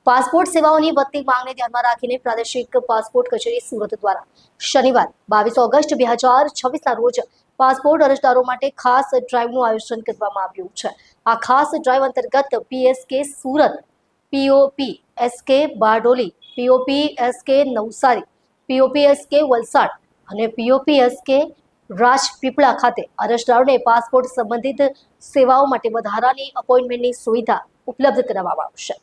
Passport સેવાઓની વધતી માંગને ધ્યાનમાં રાખીને પ્રાદેશિક પાસપોર્ટ કચેરી સુરત દ્વારા શનિવાર 22 ઓગસ્ટ 2026ના રોજ પાસપોર્ટ અરજદારો માટે ખાસ ડ્રાઈવનું આયોજન કરવામાં આવ્યું છે। આ ખાસ ડ્રાઈવ અંતર્ગત પીએસકે સુરત, પીઓપીએસકે બારડોલી, પીઓપીએસકે નવસારી, પીઓપીએસકે વલસાડ અને પીઓપીએસકે રાજપીપળા ખાતે અરજદારોને પાસપોર્ટ સંબંધિત સેવાઓ માટે વધારાની અપોઇન્ટમેન્ટની સુવિધા ઉપલબ્ધ કરાવવામાં આવશે।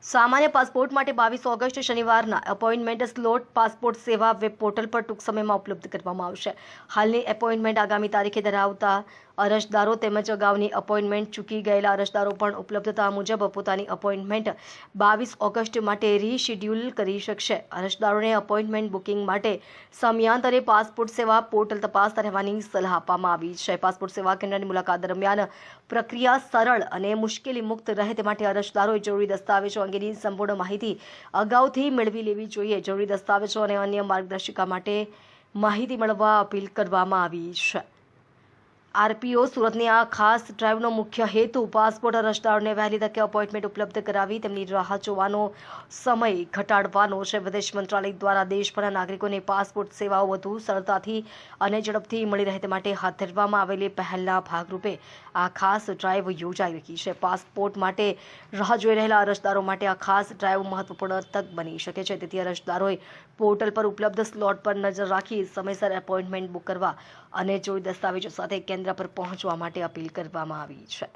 સામાન્ય પાસપોર્ટ માટે 22 ઓગસ્ટ શનિવારના એપોઇન્ટમેન્ટ સ્લોટ પાસપોર્ટ સેવા વેબ પોર્ટલ પર ટૂંક સમયમાં ઉપલબ્ધ કરવામાં આવશે। હાલની એપોઇન્ટમેન્ટ આગામી તારીખે ધરાવતા અરજદારો તેમજ અગાઉની એપોઇન્ટમેન્ટ ચૂકી ગયેલા અરજદારો પણ ઉપલબ્ધતા મુજબ પોતાની એપોઇન્ટમેન્ટ 22 ઓગસ્ટ માટે રીશિડ્યુલ કરી શકશે। અરજદારોને એપોઇન્ટમેન્ટ બુકિંગ માટે સમયાંતરે પાસપોર્ટ સેવા પોર્ટલ તપાસતા રહેવાની સલાહ આપવામાં આવી છે। પાસપોર્ટ સેવા કેન્દ્રની મુલાકાત દરમિયાન પ્રક્રિયા સરળ અને મુશ્કેલી મુક્ત રહે તે માટે અરજદારોએ જરૂરી દસ્તાવેજો અંગેની સંપૂર્ણ માહિતી અગાઉથી મેળવી લેવી જોઈએ। જરૂરી દસ્તાવેજો અને અન્ય માર્ગદર્શિકા માટે માહિતી મેળવવા અપીલ કરવામાં આવી છે। આરપીઓ સુરતની આ ખાસ ડ્રાઈવનો મુખ્ય હેતુ પાસપોર્ટ અરજદારોને વહેલી તકે એપોઇન્ટમેન્ટ ઉપલબ્ધ કરાવી તેમની રાહ જોવાનો સમય ઘટાડવાનો છે। વિદેશ મંત્રાલય દ્વારા દેશભરના નાગરિકોને પાસપોર્ટ સેવાઓ વધુ સરળતાથી અને ઝડપથી મળી રહે તે માટે હાથ ધરવામાં આવેલી પહેલના ભાગરૂપે આ ખાસ ડ્રાઈવ યોજાઈ રહી છે। પાસપોર્ટ માટે રાહ જોઈ રહેલા અરજદારો માટે આ ખાસ ડ્રાઈવ મહત્વપૂર્ણ તક બની શકે છે। તેથી અરજદારોએ પોર્ટલ પર ઉપલબ્ધ સ્લોટ પર નજર રાખી સમયસર એપોઇન્ટમેન્ટ બુક કરવા અને જરૂરી દસ્તાવેજો સાથે કેન્દ્ર પર પહોંચવા માટે અપીલ કરવામાં આવી છે।